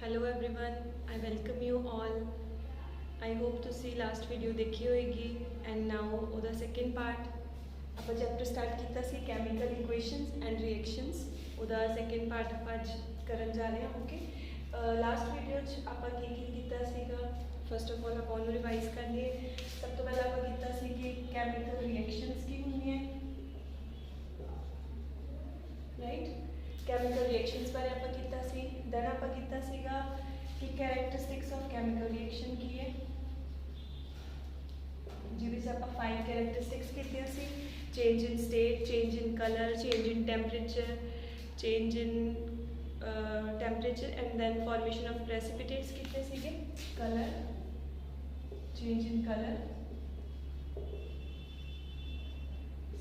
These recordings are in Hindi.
Hello everyone, I welcome you all. I hope तुसी लास्ट वीडियो देखी होएगी एंड नाउ ओदा सेकेंड पार्ट आप चैप्टर स्टार्ट किया सी कैमिकल इक्वेशंस एंड रिएक्शंस। ओदा सेकेंड पार्ट आप अज करन जा रहे हैं। ओके, लास्ट वीडियो आप किया सीगा। फर्स्ट ऑफ ऑल आप उन्होंने रिवाइज कर लिए। सब तो पहले आप किया सी कि कैमिकल रिएक्शंस की होंगी है, राइट। कैमिकल रिएक्शंस बारे आप किया सी। दैन आप किया सीगा कि कैरेक्टरिस्टिक्स ऑफ कैमिकल रिएक्शन की है, जिस आप 5 कैरेक्टरिस्टिक्स कीतियां सी। Change in state, change in colour, change in temperature, change in temperature and then formation of precipitates कितने सीगे। Colour, change in colour,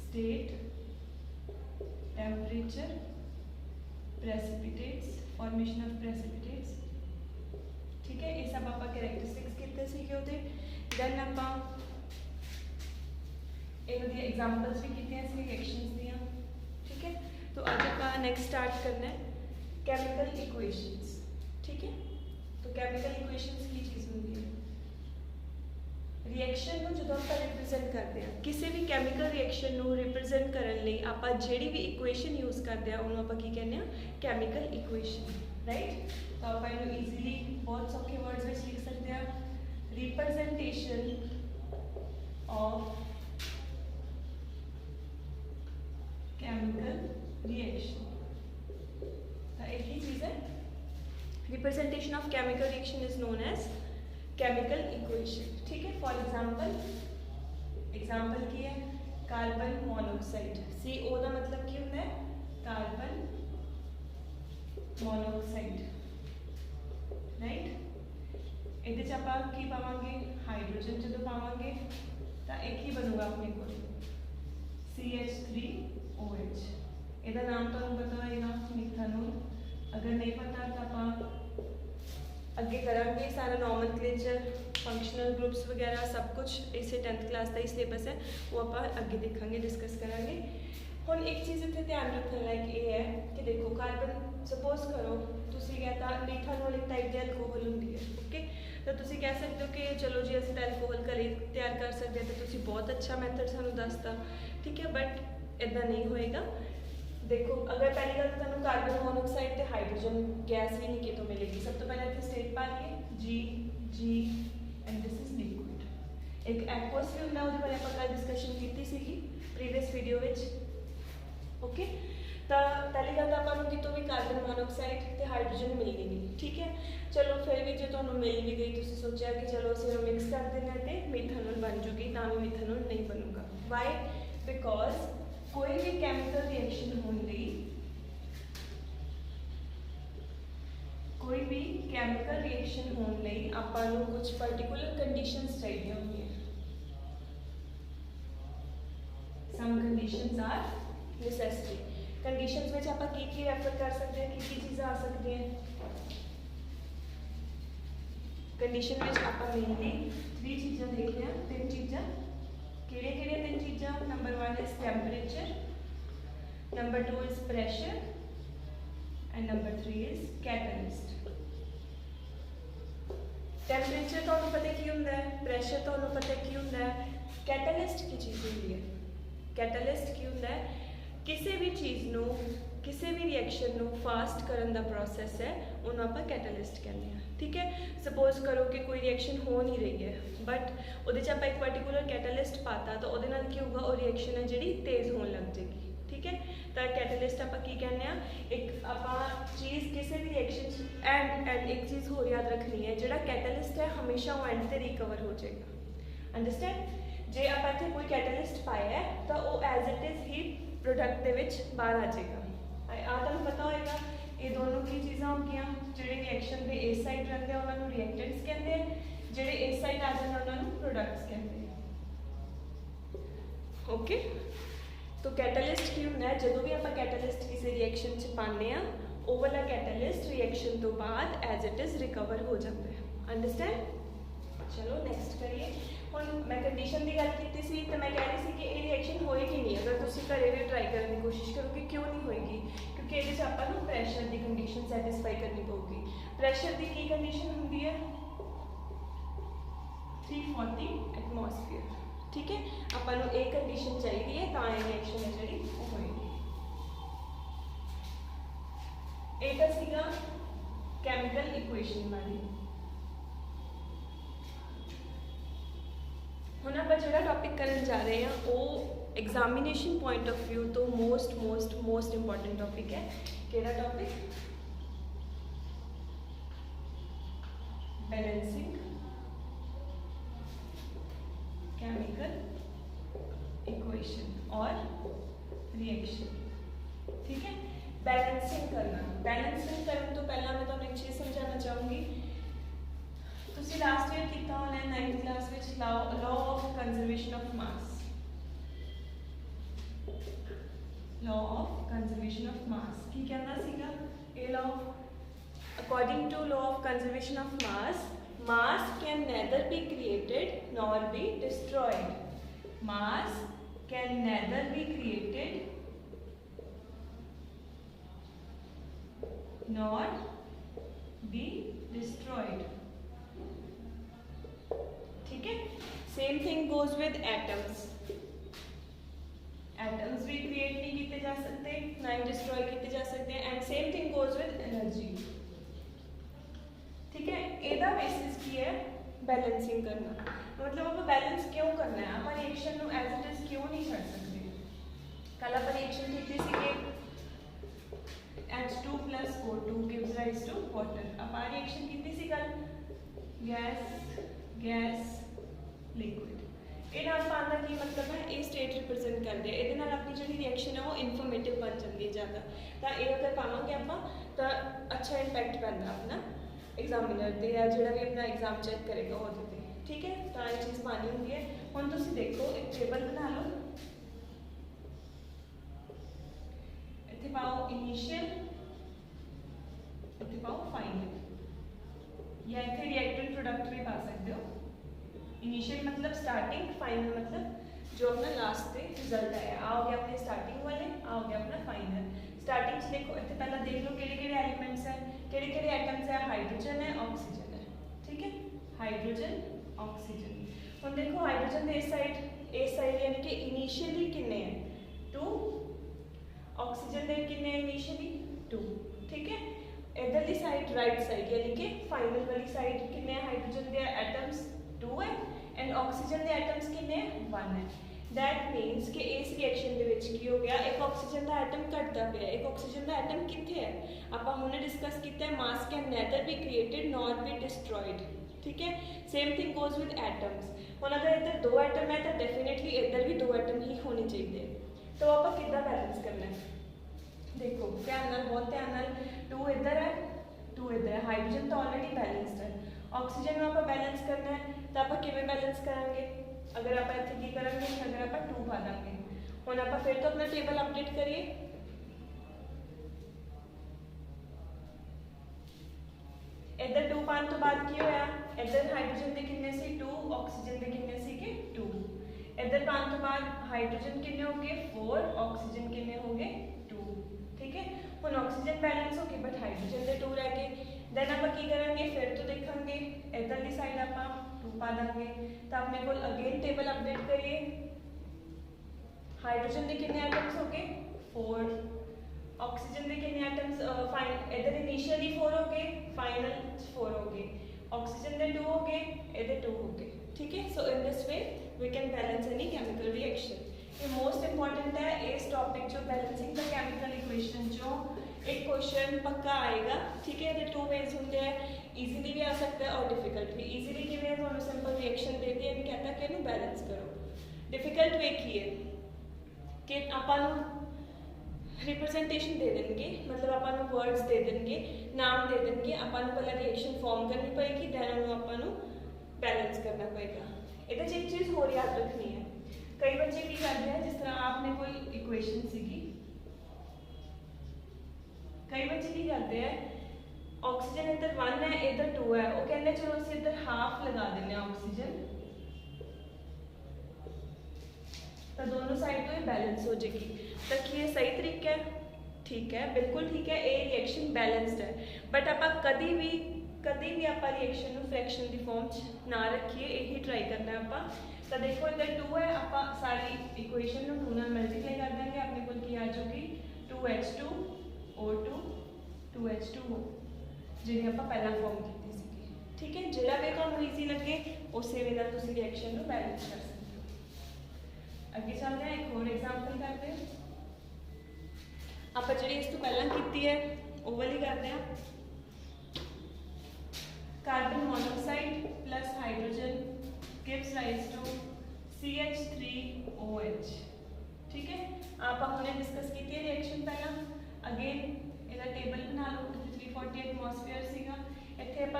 state, temperature, precipitates, formation of precipitates. ठीक है, ये सब आप कैरेक्टरिस्टिक्स कितने सीखे होते। दैन आप एग्जाम्पल्स भी किए रिएक्शंस दियाँ। ठीक है, तो आज आप नेक्स्ट स्टार्ट करना है कैमिकल इक्वेशंस। ठीक है, तो कैमिकल इक्वेशंस की चीज़ होंगी रिएक्शन को जो आप रिप्रजेंट करते हैं, किसी भी कैमिकल रिएक्शन को रिप्रजेंट करने लिए आप जी भी इक्वेशन यूज़ करते हैं उन्होंने आप की कहने कैमिकल इक्वेशन, राइट। तो आप ईजीली बहुत सौखे वर्ड्स में लिख सकते हैं रिप्रजेंटेशन ऑफ केमिकल रिएक्शन। तो एक ही चीज़ है, representation of chemical reaction is known as chemical equation. ठीक है, फॉर एग्जाम्पल की है कार्बन मोनोऑक्साइड। CO का मतलब की होता है कार्बन मोनोऑक्साइड, राइट। ये आप की पावे हाइड्रोजन जो पावे तो एक ही बनूगा अपने को CH3OH। ਇਹਦਾ नाम तो पता होगा मिथानॉल। अगर नहीं पता तो आप अगे करेंगे सारा नॉमनक्लेचर, फंक्शनल ग्रुप्स वगैरह सब कुछ इसे 10th क्लास का ही सिलेबस है, वो आप अगे देखेंगे, डिस्कस करेंगे। हुण एक चीज़ इतने ध्यान रखने लायक ये है कि देखो कार्बन सपोज करो तुसी कहता मिथानॉल एक टाइप की अल्कोहल होंगी है। ओके, तो तुसी कह सकते हो कि चलो जी असं तो अल्कोहल घरे तैयार कर सकते हैं, तो तुसी बहुत अच्छा मैथड सानू दसता। ठीक है, बट इदा नहीं होएगा। देखो अगर पहली गल तो कार्बन मोनोऑक्साइड तो हाइड्रोजन गैस भी नहीं कितों मिलेगी। सब तो पहले इतने स्टेट पा लिए G and this is liquid. एक एक्वस भी होंगे, वो बारे आप डिस्कशन की प्रीवियस वीडियो में। ओके, तो पहली गल तो आपको कितों भी कार्बन मोनोऑक्साइड तो हाइड्रोजन मिलनी नहीं। ठीक है, चलो फिर भी जो तुम्हें मिल भी गई तो सोचा कि चलो असं मिक्स कर देना तो मिथानॉल बन जूगी, ना भी मिथानॉल नहीं बनूगा। वाई? बिकॉज कोई भी कैमिकल रिएक्शन होने कोई भी कैमिकल रिएक्शन होने आपां कुछ पर्टिकुलर कंडीशंस चाहिए होंगी। Some conditions are necessary. Conditions में आप की रेफर कर सकते हैं, की चीज़ें आ सकती हैं। कंडीशन में आप मेनली 3 चीज़ें देख रहे हैं, 3 चीज़ें किहड़े-किहड़े 3 चीज़ें। Number 1 is temperature, number 2 is pressure and number 3 is catalyst. Temperature तो पता की होंदा है, प्रेशर तो पता की होंदा है, कैटलिस्ट की चीज़ होंदी है। कैटलिस्ट की होंदा है किसी भी चीज़ को, किसी भी रिएक्शन को फास्ट करने का प्रोसैस है, उन्होंने आप कैटलिस्ट कहते हैं। ठीक है, सपोज करो कि कोई रिएक्शन हो नहीं रही है बट वो आप एक पर्टिकुलर कैटलिस्ट पाता तो वो की होगा, वो रिएक्शन है जी तेज़ होने लग जाएगी। ठीक है, तो कैटलिस्ट आप की कहने एक आप चीज़ किसी भी रिएक्शन एंड एक चीज़ होर याद रखनी है, जो कैटलिस्ट है हमेशा वो एंड से रिकवर हो जाएगा। अंडरस्टैंड? जे आप इतने कोई कैटलिस्ट पाया है तो वो एज इट इज़ ही प्रोडक्ट के बाहर आ जाएगा। तुम पता होगा ये दोनों की चीज़ा होंगे जो रिएक्शन के इस साइड रहते हैं उन्होंने रिएक्टेंट्स कहते हैं, जो इस साइड आ जाते हैं उन्होंने प्रोडक्ट्स कहते हैं। ओके, तो कैटलिस्ट की होंगे जो भी आप कैटलिस्ट किसी रिएक्शन से पाने वो वाला कैटलिस्ट रिएक्शन तो बाद एज इट इज़ रिकवर हो जाता है। अंडरस्टैंड? चलो नेक्स्ट करिए। हुण मैं कंडीशन की गल की सी तो मैं कह रही थी कि ये रिएक्शन होएगी नहीं अगर तुम घरे भी ट्राई करने की कोशिश करोगे। क्यों नहीं होएगी? क्योंकि ये आप प्रेशर की कंडीशन सैटिस्फाई करनी पड़ेगी। ਪ੍ਰੈਸ਼ਰ ਦੀ ਕੀ ਕੰਡੀਸ਼ਨ ਹੁੰਦੀ ਹੈ 340 ਐਟਮੋਸਫੀਅਰ। ठीक है, अपन एक कंडीशन चाहिए तो ये रिएक्शन है जी होएगी। एक सीगा केमिकल इक्वेशन वाली। हुण आपां जिहड़ा टॉपिक करन जा रहे हैं वो एग्जामिनेशन पॉइंट ऑफ व्यू तो most most most important topic है। किहड़ा टॉपिक? बैलेंसिंग केमिकल इक्वेशन और रिएक्शन। ठीक है, बैलेंसिंग करना। बैलेंसिंग करने तो पहला मैं तुहानूं एक चीज़ समझाना चाहूँगी। तुसीं लास्ट ईयर कीता होना 9th क्लास विच law of conservation of mass. Law of conservation of mass की कहना सीगा ये लॉ? According to law of conservation of mass can neither be created nor be destroyed. Mass can neither be created nor be destroyed. ठीक है, same thing goes with atoms. Atoms भी क्रिएट नहीं किए जा सकते ना ही डिस्ट्रॉय किए जा सकते and same thing goes with energy. ठीक है, एदा बेसिस की है बैलेंसिंग करना। मतलब आप बैलेंस क्यों करना है? आप रिएक्शन को एज इट इज क्यों नहीं छड़ सकते? कल आप रिएक्शन की थी कि H2 + O2 gives rise to water। आप रिएक्शन की थी कल गैस लिक्विड। ये नाम पाने की मतलब है ये स्टेट रिप्रेजेंट करते हैं। ये अपनी जी रिएक्शन है वो इन्फॉर्मेटिव बन जाती है ज़्यादा। तो ये अगर पावे आप तो अच्छा इंपैक्ट पैदा अपना एग्जामिनर से या जो भी अपना एग्जाम चेक करेगा वो देते। ठीक है, तो ये चीज़ पानी होंगी है। हम तुम देखो एक टेबल बना लो, इतने पाओ इनिशियल, इतने पाओ फाइनल, या इतने रिएक्टेंट प्रोडक्ट भी पा सकते हो। इनिशियल मतलब स्टार्टिंग, फाइनल मतलब जो अपना लास्ट से रिजल्ट आया। आओगे अपने स्टार्टिंग वाले, आओगे अपना फाइनल। स्टार्टिंग से देखो इतने पहला देख लो किहड़े एलिमेंट्स है, किहड़े एटम्स है। हाइड्रोजन है, ऑक्सीजन है। ठीक है, हाइड्रोजन ऑक्सीजन। हम देखो हाइड्रोजन के इस साइड यानी कि इनिशियली कितने हैं 2, ऑक्सीजन के कितने इनिशियली 2। ठीक है, इधरली साइड राइट साइड यानी कि फाइनल वाली साइड कितने हाइड्रोजन के एटम्स 2 है एंड ऑक्सीजन के एटम्स कितने 1 है। दैट मीनस कि इस रिएक्शन के विच की हो गया, एक ऑक्सीजन का एटम घटता पाया। एक ऑक्सीजन का एटम कितने है आप हमने डिस्कस किया, मास can neither be created nor be destroyed. ठीक है, same thing goes with atoms. हम अगर इधर 2 एटम है तो डेफिनेटली इधर भी 2 एटम ही होने चाहिए। तो आप कितना बैलेंस करना है? देखो ध्यान नाल, बहुत ध्यान नाल। 2 इधर है, 2 इधर है। हाइड्रोजन तो ऑलरेडी बैलेंस्ड है। ऑक्सीजन में आप बैलेंस करना है तो आप किवें बैलेंस करांगे? अगर आप इतने की करेंगे, अगर आप 2 पा देंगे। हम आप फिर तो अपना टेबल अपडेट करिए। इधर 2 पाने तो बाद की होया, इधर हाइड्रोजन के कितने सी 2, ऑक्सीजन के कितने सी के 2। इधर पाने तो बाद हाइड्रोजन कितने हो गए 4, ऑक्सीजन कितने हो गए 2। ठीक है, हम ऑक्सीजन बैलेंस हो गए बट हाइड्रोजन के 2 रह गए। दैन आप की करेंगे फिर तो देखेंगे इधरली साइड आप 2 पा देंगे तो अपने को अगेन टेबल अपडेट करिए। हाइड्रोजन के कितने एटम्स हो गए 4, ऑक्सीजन के कितने एटम्स इधर इनिशियली 4 हो गए, फाइनल 4 हो गए। ऑक्सीजन के 2 हो गए, इधर 2 हो गए। ठीक है, so in this way we can balance any chemical reaction. ये मोस्ट इंपॉर्टेंट है इस टॉपिक जो बैलेंसिंग द केमिकल इक्वेशन जो एक क्वेश्चन पक्का आएगा। ठीक है, ये 2 वेज होंगे, ईजीली भी आ सकता है और डिफिकल्ट भी। ईजीली कि simple reaction they the and कहता कि इन्हें बैलेंस करो। डिफिकल्ट वे की है कि आपां रिप्रजेंटेशन दे देंगे, मतलब आपां वर्ड्स दे देंगे, नाम दे देंगे, आपां पहले रिएक्शन फॉर्म करनी पेगी, दैन आपां बैलेंस करना पेगा। ये एक चीज़ होर याद रखनी है। कई बच्चे की करते हैं जिस तरह आपने कोई इक्वेशन सीगी, कई बच्चे की करते हैं ऑक्सीजन इधर 1 है इधर 2 है, वो कहते हैं चलो असं इधर हाफ लगा देने ऑक्सीजन तो दोनों साइड तो ये बैलेंस हो जाएगी। तो कि ये सही तरीका है? ठीक है, बिल्कुल ठीक है, ए रिएक्शन बैलेंस्ड है, बट आप कभी भी आप रिएक्शन फ्रैक्शन की फॉर्म च ना रखिए, यही ट्राई करना है आप। तो देखो इधर 2 है, आप सारी इक्वेशन को 2 नाल मल्टीप्लाई कर देंगे, अपने को की आ जाऊगी 2H2O2 2H2O, जी आप पहला फॉर्म की सी। ठीक है, जो वे तुहानू ईजी लगे उस वे नाल तुसीं रिएक्शन को बैलेंस कर सकते हो। अगे चलते हैं, एक और एग्जाम्पल करते हैं। आप जी इस तो पहला की है वो वाली करते हैं। Carbon monoxide plus hydrogen gives rise to CH3OH। ठीक है, आप हमने डिस्कस की थी रिएक्शन पहला। अगेन इसका टेबल बना लो, 340 एटमॉस्फेयर सीगा। इत्थे आप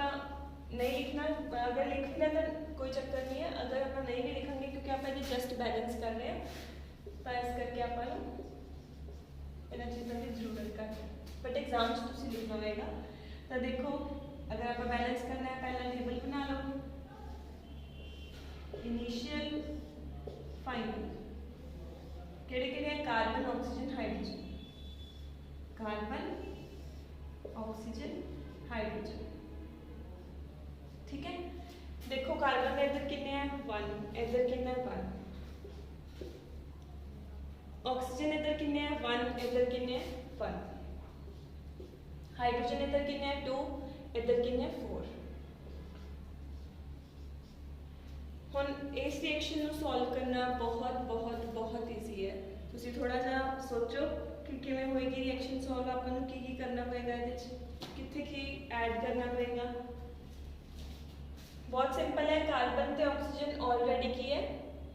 नहीं लिखना, अगर लिख लिया तो कोई चक्कर नहीं है, अगर आप नहीं भी लिखेंगे क्योंकि आप ये जस्ट बैलेंस कर रहे हैं, तो इस करके आप इन्होंने चीज़ों की जरूरत है, बट एग्जाम से लिखना होगा। तो देखो अगर आप बैलेंस करना है, पहला टेबल बना लो, इनिशियल फाइनल केड़े carbon oxygen hydrogen, carbon oxygen hydrogen. ठीक है, देखो कार्बन इधर कितने हैं 1, इधर कितना है 1, ऑक्सीजन इधर कितने हैं 1, इधर कितने हैं 1, हाइड्रोजन इधर कितने हैं 2, इधर कितने हैं 4। हुण इस रिएक्शन को सॉल्व करना बहुत बहुत बहुत ईजी है। तुसीं थोड़ा जा सोचो कि किवें होएगी रिएक्शन सॉल्व, आपां नूं की करना पेगा, इहदे च कित्थे की ऐड करना पेगा। बहुत सिंपल है, कार्बन ते ऑक्सीजन ऑलरेडी की है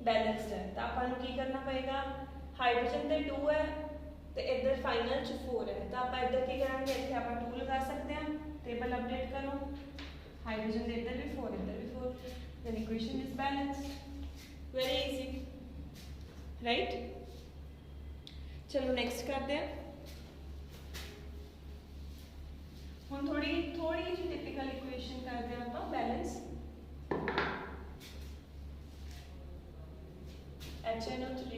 बैलेंस्ड है, तो आपां नूं की करना पेगा, हाइड्रोजन ते 2 है तो इधर फाइनल च 4 है, तो आप इधर की करेंगे, इतने आप 2 लगा सकते हैं, टेबल अपडेट करो, हाइड्रोजन इधर भी 4 इधर भी 4, then equation is balanced. Very easy, right. चलो नेक्स्ट करते हैं। हम थोड़ी जी टिपिकल इक्वेशन करते हैं आप बैलेंस। HNO3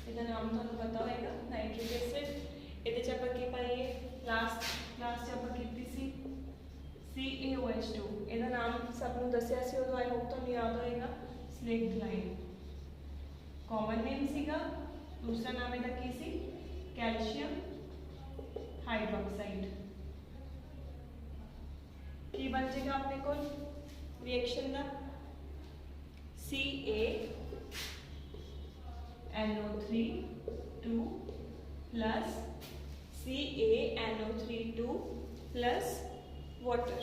इसका नाम तो पता होगा, नाइट्रिक एसिड। ये आप पाइए लास्ट आप की CaOH2, इसका नाम सबनों दसिया सी उदों, आई होप तो याद होएगा, स्लेक्टलाइन कॉमन नेम सीगा। दूसरा नाम इसका की सी कैल्शियम हाइड्रोक्साइड। की बन जाएगा अपने को रिएक्शन का CaNO3 2 plus CaNO3 2 plus water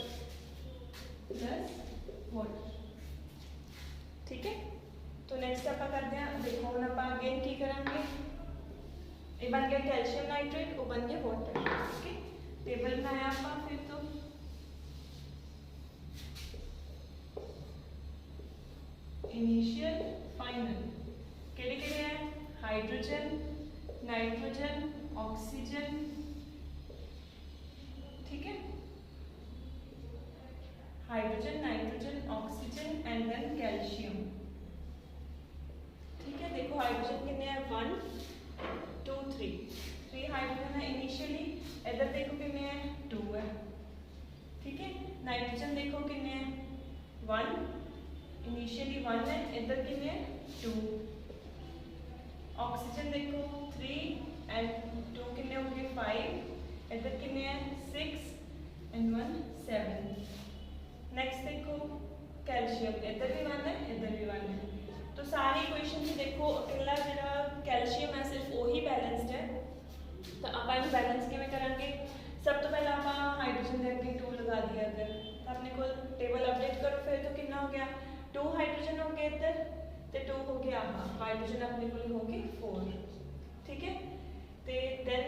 ठीक है। तो नेक्स्ट आप करते हैं, देखो हम आप अगेन की करेंगे, ये बन गया कैल्शियम नाइट्रेट, वो बन गया वाटर। ठीक है, टेबल बनाया आप फिर तो इनिशियल फाइनल केड़े हैं, हाइड्रोजन नाइट्रोजन ऑक्सीजन। ठीक है, hydrogen nitrogen oxygen and then calcium. ठीक है, देखो हाइड्रोजन कितने हैं 1 2 3 हाइड्रोजन है इनिशियली, इधर देखो कितने हैं 2 है। ठीक है, नाइट्रोजन देखो कितने हैं 1 इनिशियली 1 है, इधर कितने हैं 2। ऑक्सीजन देखो 3 एंड 2 कितने हो गए 5, इधर कितने हैं 6 एंड 1 7। नेक्स्ट देखो कैल्शियम, इधर भी 1 है इधर भी 1 है। तो सारी इक्वेशन से देखो अकेला जो कैल्शियम है सिर्फ वही बैलेंस्ड है। तो आप इन बैलेंस किमें करेंगे, सब तो पहले आप हाइड्रोजन के अगे 2 लगा दिया, अगर तो अपने को टेबल अपडेट करो फिर तो कितना हो गया 2 हाइड्रोजन हो गए इधर, तो 2 हो गया हाइड्रोजन अपने को हो गए 4। ठीक है, तो देन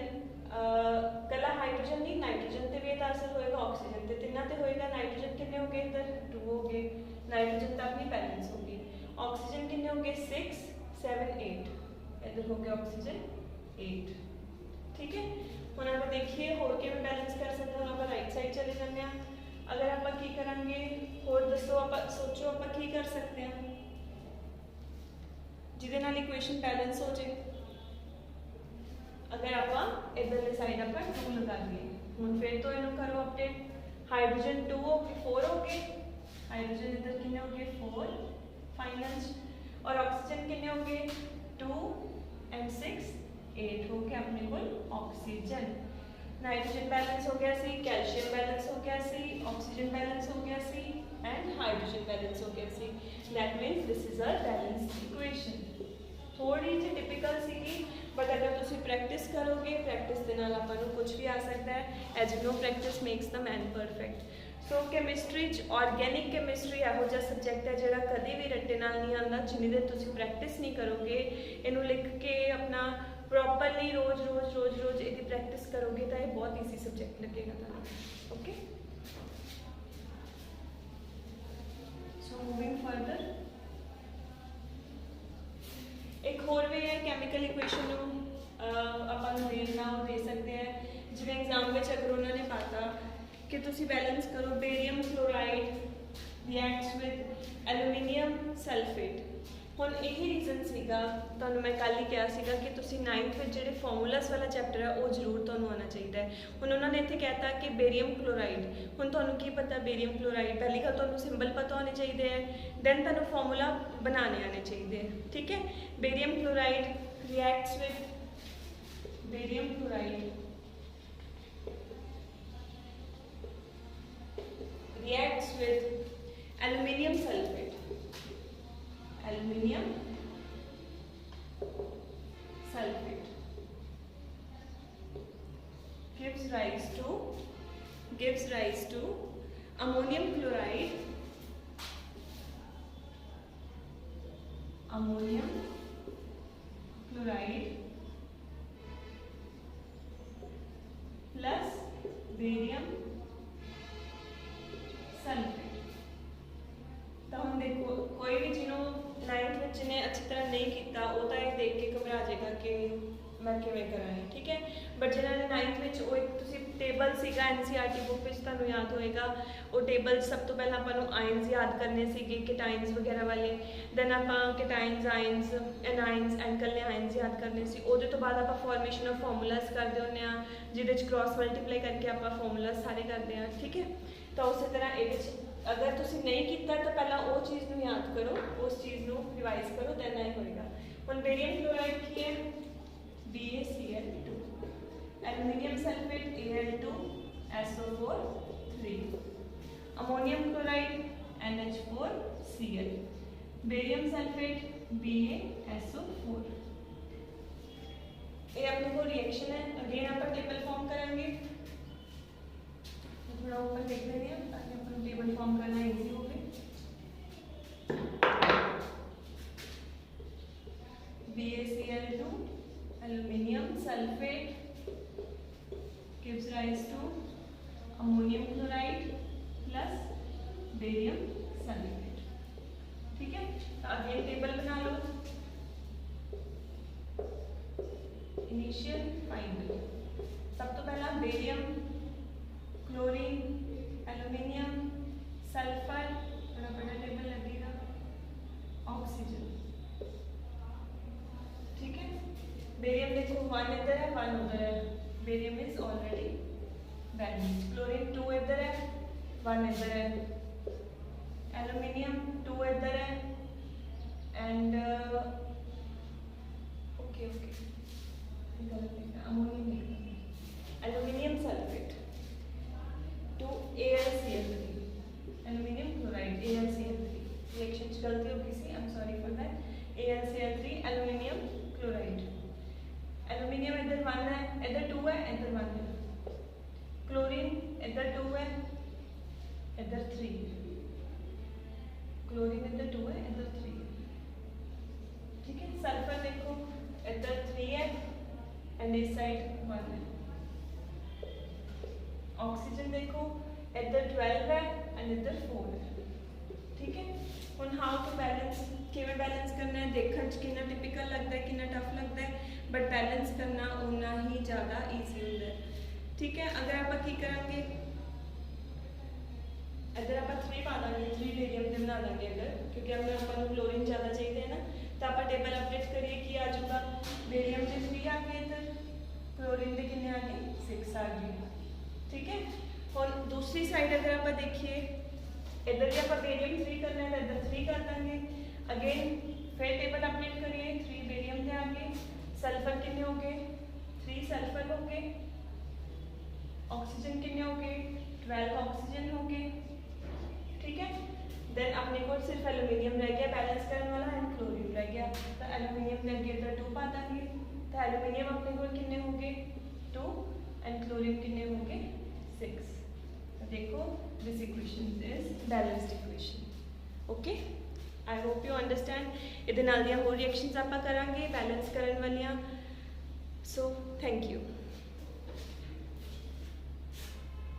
कला हाइड्रोजन नहीं नाइट्रोजन ते भी असर होएगा, ऑक्सीजन ते तिना ते होएगा। नाइट्रोजन कितने हो गए इधर 2 हो गए, नाइट्रोजन तो अपनी बैलेंस होगी। ऑक्सीजन कितने हो गए 6 7 8, इधर हो गया ऑक्सीजन 8। ठीक है, हम आप देखिए होर के में बैलेंस कर सकते हैं, आप राइट साइड चले जाते हैं। अगर आप की करेंगे होर दसो, आप सोचो आप की कर सकते हैं जिदे नाल इक्वेशन बैलेंस हो जाए। अगर आप इधरली साइड आप 2 लगा दिए हम फिर तो इन्हों करो अपडेट हाइड्रोजन 2 हो गए 4 हो गए हाइड्रोजन इधर कितने हो गए 4 फाइनल्स और ऑक्सीजन कितने हो गए 2 and 6 8 हो गया अपने को ऑक्सीजन नाइट्रोजन बैलेंस हो गया सी कैल्शियम बैलेंस हो गया सी ऑक्सीजन बैलेंस हो गया सी एंड हाइड्रोजन बैलेंस हो गया see that means this is a balanced equation थोड़ी जी टिपिकल सी बट अगर तुम प्रैक्टिस करोगे प्रैक्टिस के नाल आपां नूं कुछ भी आ सकता है as you know practice makes the man perfect so chemistry organic chemistry इहो जिहा सबजैक्ट है जिहड़ा कभी भी रट्टे नाल नहीं आंदा जिन्नी देर तुसीं प्रैक्टिस नहीं करोगे इनू लिख के अपना प्रॉपरली रोज़ रोज़ रोज़ रोज़ इसकी प्रैक्टिस करोगे तो ये बहुत ईजी सबजैक्ट लगेगा तुहानूं ओके सो मूविंग फर्दर एक होर वे है कैमिकल इक्वेशन ਆਪਾਂ ਨੂੰ ਦੇਣਾ ਉਹ ਦੇ ਸਕਦੇ हैं जिवें एग्जाम में अगर उन्होंने पाता कि तुसी बैलेंस करो barium chloride reacts with aluminium sulphate हुण यही रीजन सीगा तुहानूं मैं कल ही कहा सीगा कि तुसी 9th में जिहड़े फॉर्मूलास वाला चैप्टर है वो जरूर तुहानूं आना चाहिए हुण उन्होंने इत्थे कहता कि बेरियम क्लोराइड हुण तुहानूं की पता बेरियम क्लोराइड पहली गल तुहानूं सिंबल पता होने चाहिए है दैन तुहानूं फॉर्मूला बनाने आने चाहिए ठीक है barium chloride reacts with barium chloride reacts with aluminium sulfate gives rise to ammonium chloride plus barium sulphate तो हम देखो कोई भी जिन्होंने 9th में जिन्हें अच्छी तरह नहीं किया वो तो ये देख के घबरा जाएगा कि मैं किवें करा है ठीक है बट जिन्होंने 9th में वो एक तुसी टेबल सीगा NCERT बुक में तुहानूं याद होएगा वो टेबल सब तो पहले आपां नूं आयन्स याद करने सीगे केटाइन्स वगैरह वाले दैन आपां केटाइन्स आयन्स एनाइन्स एंकल आयन्स याद करने सी उहदे तो बाद आपां फॉर्मेशन ऑफ फॉर्मूलास करदे हुंदे आ जिहदे च क्रॉस मल्टीप्लाई करके आपां फॉर्मूलास सारे करदे आ ठीक है तो उस तरह ये अगर तुम नहीं किया तो पहला वो चीज़ में याद करो उस चीज़ में रिवाइज करो दैन नहीं होएगा हम बेरियम क्लोराइड की है BaCl2 aluminium sulphate Al2SO4 3 ammonium chloride NH4Cl barium sulphate BaSO4 ये अपने को रिएक्शन है अगेन आप टेबल फॉर्म करेंगे थोड़ा ऊपर देख लेंगे ताकि अपन टेबल फॉर्म करना इजी हो गए BaCl2 aluminium sulfate gives rise to ammonium chloride plus barium sulfate ठीक है तो अगेन टेबल बना लो इनिशियल फाइनल सब तो पहला बेरियम क्लोरीन एल्यूमिनियम सल्फर थोड़ा बड़ा टेबल लगेगा ऑक्सीजन ठीक है बेरियम देखो 1 इधर है 1 उधर है barium is already balanced chlorine 2 इधर है 1 इधर है एल्यूमिनियम 2 इधर है and okay ammonium aluminium sulphate to AlCl3 aluminium chloride AlCl3 reaction गलती हो गई I'm sorry for that AlCl3 aluminium chloride aluminium इधर 1 है इधर 2 है इधर 1 है क्लोरीन इधर 2 है इधर 3 क्लोरीन इधर 2 है इधर 3 ठीक है सल्फर देखो इधर 3 है एंड इस साइड 1 है ऑक्सीजन देखो इधर 12 है एंड इधर 4 है ठीक है हुण हाउ टू बैलेंस किवें बैलेंस करना है देखण च कितना टिपिकल लगता है कितना टफ लगता है बट बैलेंस करना उतना ही ज़्यादा ईजी होता है ठीक है अगर आप की करांगे इधर आप 3 पा देंगे 3 बेरियम के बना देंगे अगर क्योंकि हमें अपन क्लोरीन ज़्यादा चाहिए है ना तो आप टेबल अपडेट करिए कि आ जाऊगा बेरियम के 3 आ गए इधर क्लोरीन के कितने आ गए 6 आ गए। ठीक है, और दूसरी साइड अगर आप देखिए इधर भी आप बेरियम 3 करना है तो इधर 3 कर देंगे। अगेन फिर टेबल अपडेट करिए, 3 बेरियम के आगे सल्फर कितने हो गए 3 सल्फर हो गए, ऑक्सीजन कितने हो गए 12 ऑक्सीजन हो गए। ठीक है, देन अपने को सिर्फ एल्यूमिनियम रह गया बैलेंस करने वाला एंड क्लोरीन रह गया, तो एल्यूमिनियम रह गया इधर 2 पा देंगे, तो एल्यूमिनियम अपने को कितने हो गए 2 एंड क्लोरीन कितने हो गए 6। तो देखो this equation is balanced equation. Okay, I hope you understand. इहदे नाल दियां होर रिएक्शंस आपां करांगे बैलेंस करन वालियां। So thank you.